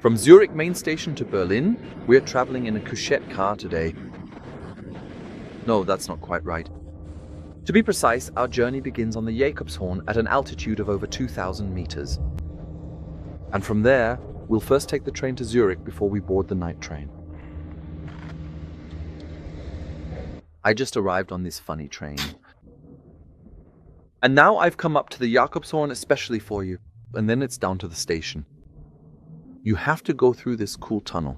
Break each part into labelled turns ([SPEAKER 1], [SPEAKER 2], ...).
[SPEAKER 1] From Zurich main station to Berlin, we're traveling in a couchette car today. No, that's not quite right. To be precise, our journey begins on the Jakobshorn at an altitude of over 2,000 meters. And from there, we'll first take the train to Zurich before we board the night train. I just arrived on this funny train. And now I've come up to the Jakobshorn especially for you, and then it's down to the station. You have to go through this cool tunnel.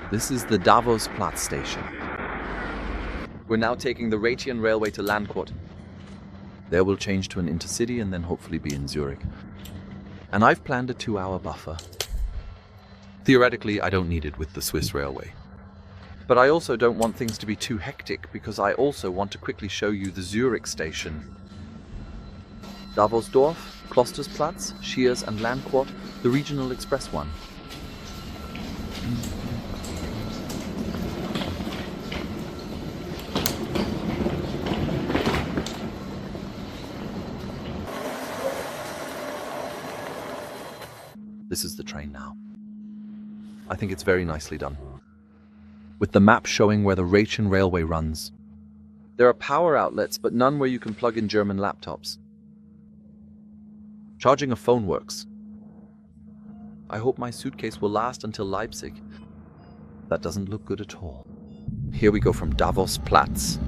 [SPEAKER 1] This is the Davos-Platz station. We're now taking the Rhaetian railway to Landquart. There we'll change to an intercity and then hopefully be in Zurich. And I've planned a 2-hour buffer. Theoretically, I don't need it with the Swiss railway. But I also don't want things to be too hectic because I also want to quickly show you the Zurich station. Davosdorf, Klostersplatz, Schiers and Landquart, the regional express one. This is the train now. I think it's very nicely done, with the map showing where the Rhaetian railway runs. There are power outlets, but none where you can plug in German laptops. Charging a phone works. I hope my suitcase will last until Leipzig. That doesn't look good at all. Here we go from Davos-Platz.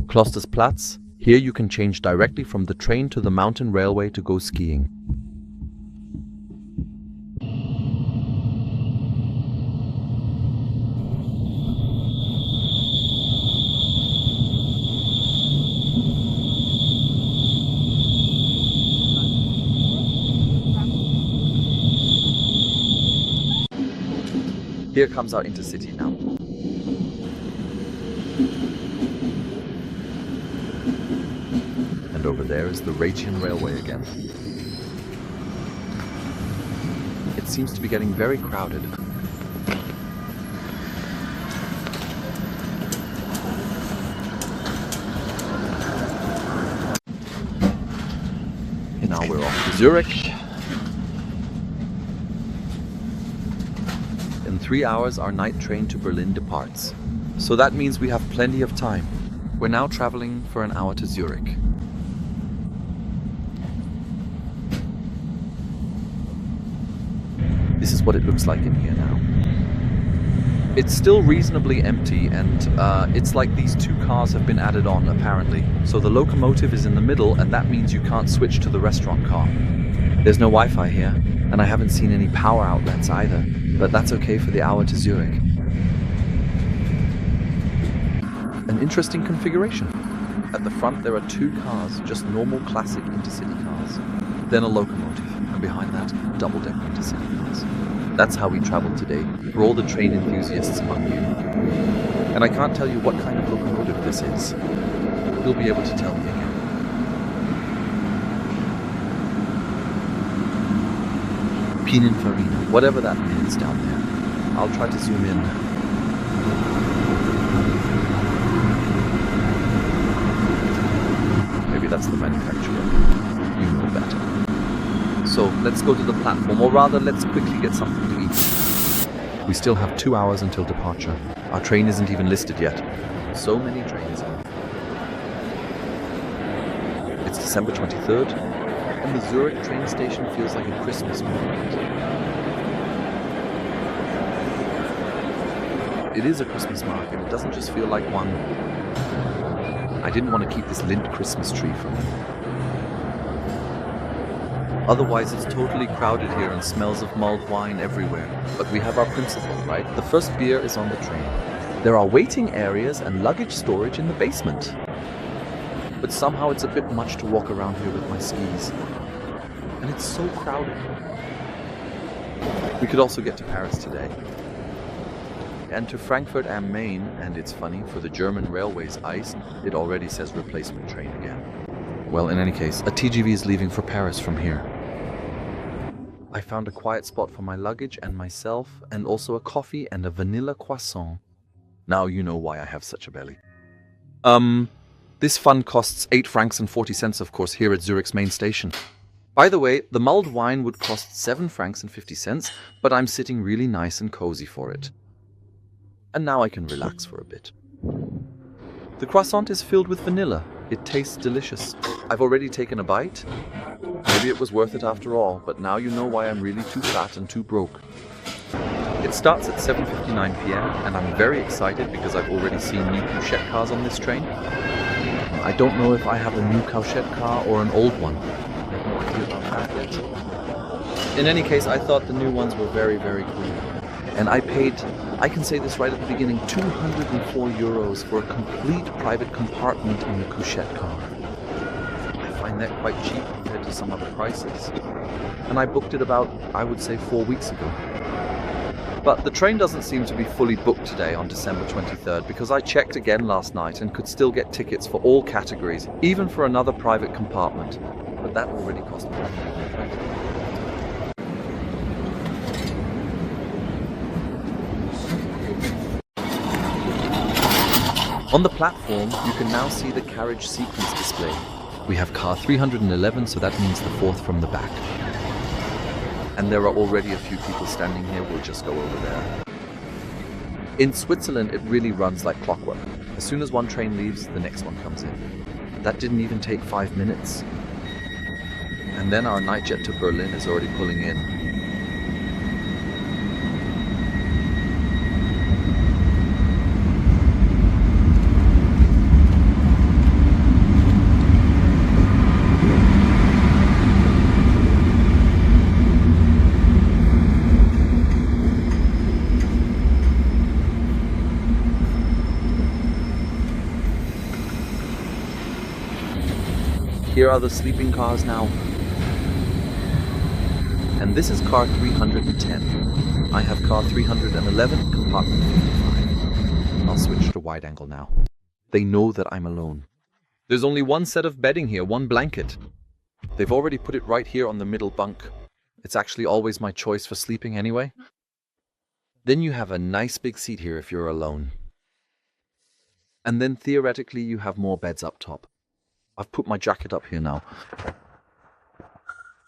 [SPEAKER 1] Klostersplatz. Here you can change directly from the train to the mountain railway to go skiing. Here comes our intercity now. And over there is the Rhaetian railway again. It seems to be getting very crowded. And now we're off to Zurich. In 3 hours, our night train to Berlin departs. So that means we have plenty of time. We're now traveling for an hour to Zurich. This is what it looks like in here now. It's still reasonably empty, and it's like these 2 cars have been added on, apparently. So the locomotive is in the middle, and that means you can't switch to the restaurant car. There's no Wi-Fi here, and I haven't seen any power outlets either, but that's okay for the hour to Zurich. An interesting configuration. At the front there are 2 cars, just normal classic intercity cars. Then a locomotive, and behind that, double-deck intercity cars. That's how we travel today, for all the train enthusiasts among you. And I can't tell you what kind of locomotive this is. You'll be able to tell me again. Pininfarina, whatever that means down there. I'll try to zoom in. Maybe that's the manufacturer. You know better. So let's go to the platform, or rather, let's quickly get something to eat. We still have 2 hours until departure. Our train isn't even listed yet. So many trains. It's December 23rd, and the Zurich train station feels like a Christmas market. It is a Christmas market. It doesn't just feel like one. I didn't want to keep this Lindt Christmas tree from you. Otherwise, it's totally crowded here and smells of mulled wine everywhere. But we have our principle, right? The first beer is on the train. There are waiting areas and luggage storage in the basement. But somehow it's a bit much to walk around here with my skis. And it's so crowded. We could also get to Paris today. And to Frankfurt am Main, and it's funny, for the German railways ice, it already says replacement train again. Well, in any case, a TGV is leaving for Paris from here. I found a quiet spot for my luggage and myself, and also a coffee and a vanilla croissant. Now you know why I have such a belly. This fun costs 8 francs and 40 cents, of course, here at Zurich's main station. By the way, the mulled wine would cost 7 francs and 50 cents, but I'm sitting really nice and cozy for it. And now I can relax for a bit. The croissant is filled with vanilla. It tastes delicious. I've already taken a bite. Maybe it was worth it after all, but now you know why I'm really too fat and too broke. It starts at 7:59 p.m. and I'm very excited because I've already seen new couchette cars on this train. I don't know if I have a new couchette car or an old one. I have no idea about that yet. In any case, I thought the new ones were very, very cool. And I paid, I can say this right at the beginning, 204 euros for a complete private compartment in the couchette car. I find that quite cheap compared to some other prices. And I booked it about, I would say, 4 weeks ago. But the train doesn't seem to be fully booked today on December 23rd because I checked again last night and could still get tickets for all categories, even for another private compartment. But that already cost me 120. On the platform, you can now see the carriage sequence display. We have car 311, so that means the fourth from the back. And there are already a few people standing here. We'll just go over there. In Switzerland, it really runs like clockwork. As soon as one train leaves, the next one comes in. That didn't even take 5 minutes. And then our Nightjet to Berlin is already pulling in. Here are the sleeping cars now. And this is car 310. I have car 311, compartment 55. I'll switch to wide angle now. They know that I'm alone. There's only one set of bedding here, one blanket. They've already put it right here on the middle bunk. It's actually always my choice for sleeping anyway. Then you have a nice big seat here if you're alone. And then theoretically you have more beds up top. I've put my jacket up here now.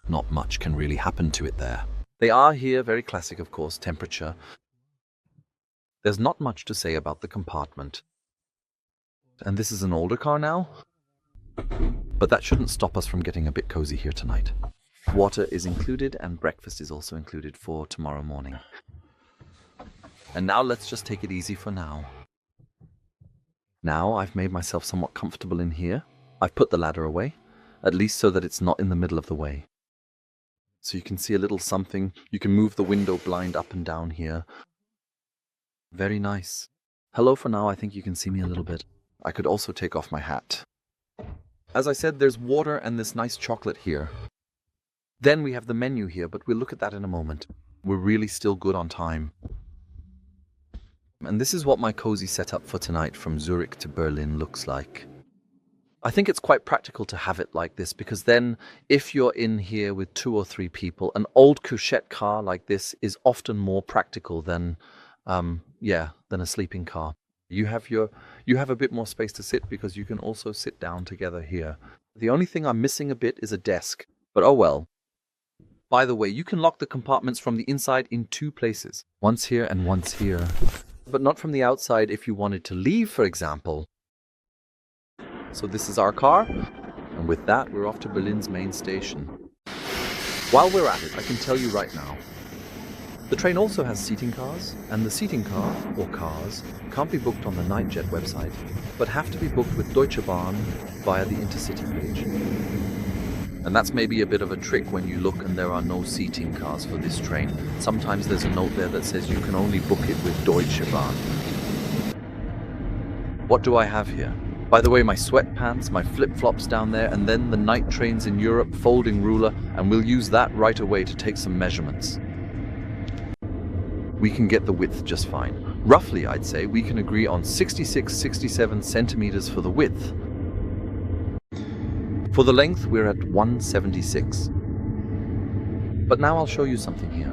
[SPEAKER 1] Not much can really happen to it there. They are here, very classic of course, temperature. There's not much to say about the compartment. And this is an older car now. But that shouldn't stop us from getting a bit cozy here tonight. Water is included and breakfast is also included for tomorrow morning. And now let's just take it easy for now. Now I've made myself somewhat comfortable in here. I've put the ladder away, at least so that it's not in the middle of the way. So you can see a little something. You can move the window blind up and down here. Very nice. Hello for now, I think you can see me a little bit. I could also take off my hat. As I said, there's water and this nice chocolate here. Then we have the menu here, but we'll look at that in a moment. We're really still good on time. And this is what my cozy setup for tonight from Zurich to Berlin looks like. I think it's quite practical to have it like this because then if you're in here with 2 or 3 people, an old couchette car like this is often more practical than a sleeping car. You have a bit more space to sit because you can also sit down together here. The only thing I'm missing a bit is a desk, but oh well. By the way, you can lock the compartments from the inside in 2 places. Once here and once here. But not from the outside if you wanted to leave, for example. So this is our car, and with that we're off to Berlin's main station. While we're at it, I can tell you right now, the train also has seating cars, and the seating car, or cars, can't be booked on the Nightjet website, but have to be booked with Deutsche Bahn via the Intercity page. And that's maybe a bit of a trick when you look and there are no seating cars for this train. Sometimes there's a note there that says you can only book it with Deutsche Bahn. What do I have here? By the way, my sweatpants, my flip-flops down there, and then the night trains in Europe folding ruler, and we'll use that right away to take some measurements. We can get the width just fine. Roughly, I'd say, we can agree on 66-67 centimeters for the width. For the length, we're at 176. But now I'll show you something here.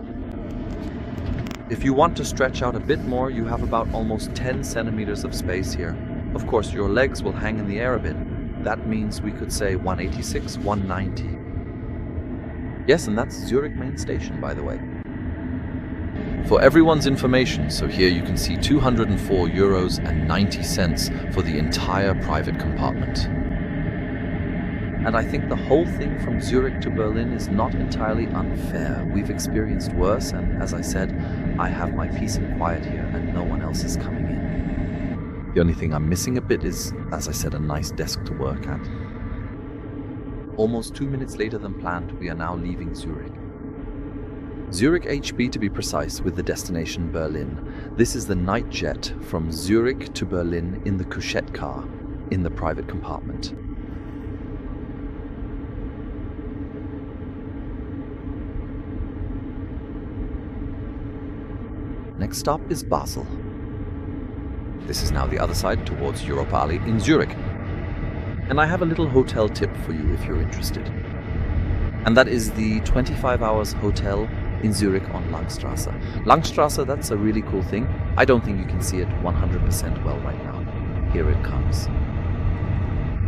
[SPEAKER 1] If you want to stretch out a bit more, you have about almost 10 centimeters of space here. Of course, your legs will hang in the air a bit. That means we could say 186, 190. Yes, and that's Zurich main station, by the way. For everyone's information, so here you can see €204.90 for the entire private compartment. And I think the whole thing from Zurich to Berlin is not entirely unfair. We've experienced worse, and as I said, I have my peace and quiet here, and no one else is coming in. The only thing I'm missing a bit is, as I said, a nice desk to work at. Almost 2 minutes later than planned, we are now leaving Zurich. Zurich HB to be precise, with the destination Berlin. This is the Nightjet from Zurich to Berlin in the couchette car, in the private compartment. Next stop is Basel. This is now the other side towards Europa in Zurich. And I have a little hotel tip for you if you're interested. And that is the 25 hours hotel in Zurich on Langstrasse. Langstrasse, that's a really cool thing. I don't think you can see it 100% well right now. Here it comes.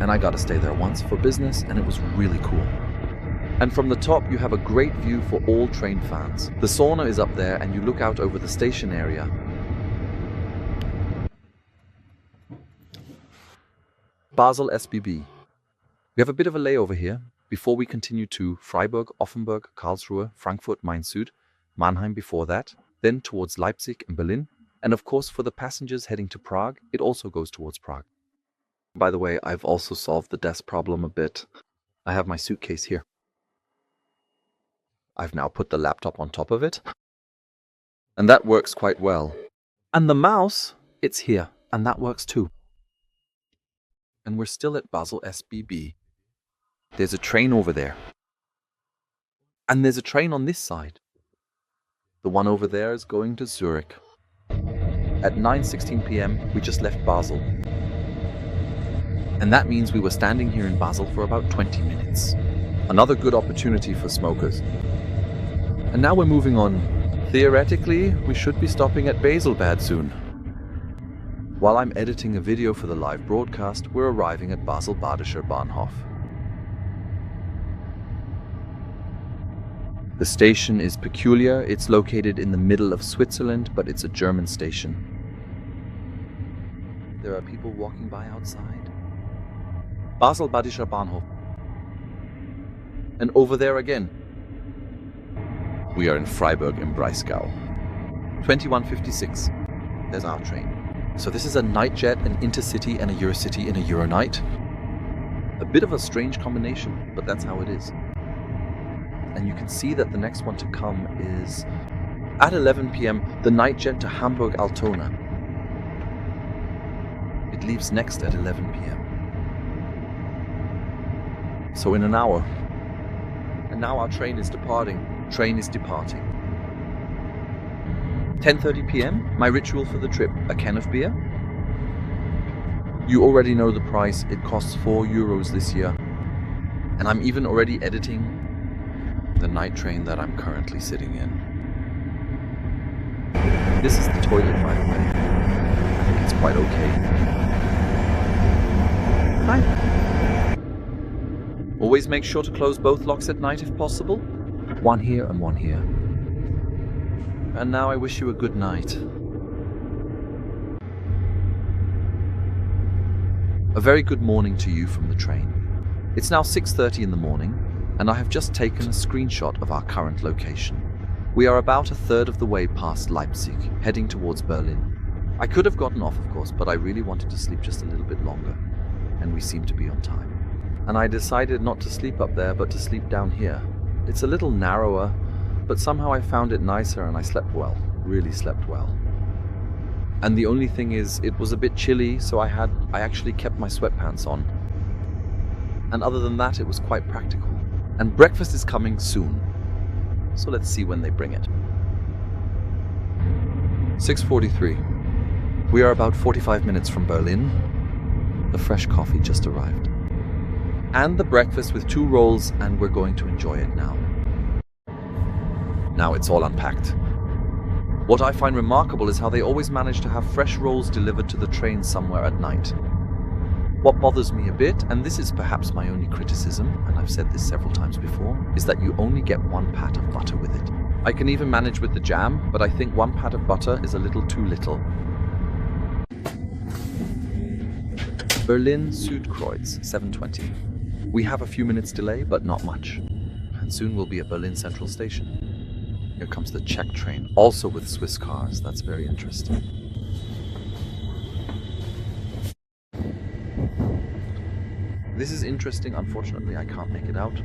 [SPEAKER 1] And I got to stay there once for business, and it was really cool. And from the top, you have a great view for all train fans. The sauna is up there, and you look out over the station area. Basel SBB. We have a bit of a layover here before we continue to Freiburg, Offenburg, Karlsruhe, Frankfurt, Main Süd, Mannheim before that, then towards Leipzig and Berlin. And of course, for the passengers heading to Prague, it also goes towards Prague. By the way, I've also solved the desk problem a bit. I have my suitcase here. I've now put the laptop on top of it, and that works quite well. And the mouse, it's here, and that works too. And we're still at Basel SBB. There's a train over there. And there's a train on this side. The one over there is going to Zurich. At 9:16 p.m., we just left Basel. And that means we were standing here in Basel for about 20 minutes. Another good opportunity for smokers. And now we're moving on. Theoretically, we should be stopping at Baselbad soon. While I'm editing a video for the live broadcast, we're arriving at Basel-Badischer Bahnhof. The station is peculiar. It's located in the middle of Switzerland, but it's a German station. There are people walking by outside. Basel-Badischer Bahnhof. And over there again. We are in Freiburg im Breisgau. 21:56. There's our train. So this is a Nightjet, an Intercity, and a Eurocity in a Euronight. A bit of a strange combination, but that's how it is. And you can see that the next one to come is at 11 p.m. the Nightjet to Hamburg-Altona. It leaves next at 11 p.m. So in an hour. And now our train is departing. Train is departing. 10:30 p.m. My ritual for the trip: a can of beer. You already know the price. It costs €4 this year. And I'm even already editing the night train that I'm currently sitting in. This is the toilet, by the way. I think it's quite okay. Hi. Always make sure to close both locks at night if possible. One here and one here. And now I wish you a good night. A very good morning to you from the train. It's now 6:30 in the morning, and I have just taken a screenshot of our current location. We are about a third of the way past Leipzig, heading towards Berlin. I could have gotten off, of course, but I really wanted to sleep just a little bit longer, and we seem to be on time. And I decided not to sleep up there, but to sleep down here. It's a little narrower, but somehow I found it nicer and I slept well, really slept well. And the only thing is, it was a bit chilly, so I actually kept my sweatpants on. And other than that, it was quite practical. And breakfast is coming soon, so let's see when they bring it. 6:43. We are about 45 minutes from Berlin. The fresh coffee just arrived. and the breakfast with 2 rolls, and we're going to enjoy it now. Now it's all unpacked. What I find remarkable is how they always manage to have fresh rolls delivered to the train somewhere at night. What bothers me a bit, and this is perhaps my only criticism, and I've said this several times before, is that you only get 1 pat of butter with it. I can even manage with the jam, but I think 1 pat of butter is a little too little. Berlin Südkreuz, 7:20. We have a few minutes delay, but not much. And soon we'll be at Berlin Central Station. Here comes the Czech train, also with Swiss cars. That's very interesting. This is interesting. Unfortunately, I can't make it out.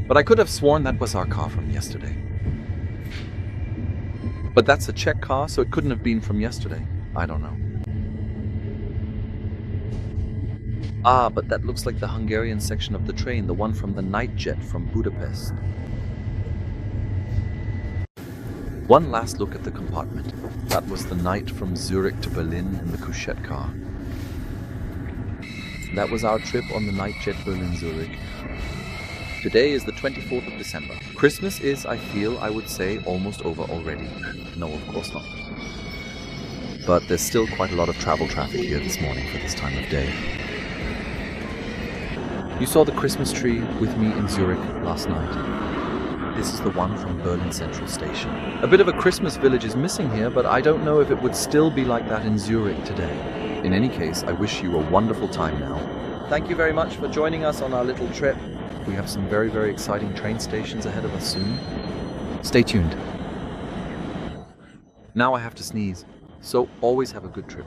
[SPEAKER 1] But I could have sworn that was our car from yesterday. But that's a Czech car, so it couldn't have been from yesterday. I don't know. Ah, but that looks like the Hungarian section of the train, the one from the Nightjet from Budapest. One last look at the compartment. That was the night from Zurich to Berlin in the couchette car. That was our trip on the Nightjet Berlin-Zurich. Today is the 24th of December. Christmas is, I feel, I would say, almost over already. No, of course not. But there's still quite a lot of travel traffic here this morning for this time of day. You saw the Christmas tree with me in Zurich last night. This is the one from Berlin Central Station. A bit of a Christmas village is missing here, but I don't know if it would still be like that in Zurich today. In any case, I wish you a wonderful time now. Thank you very much for joining us on our little trip. We have some very, very exciting train stations ahead of us soon. Stay tuned. Now I have to sneeze, so always have a good trip.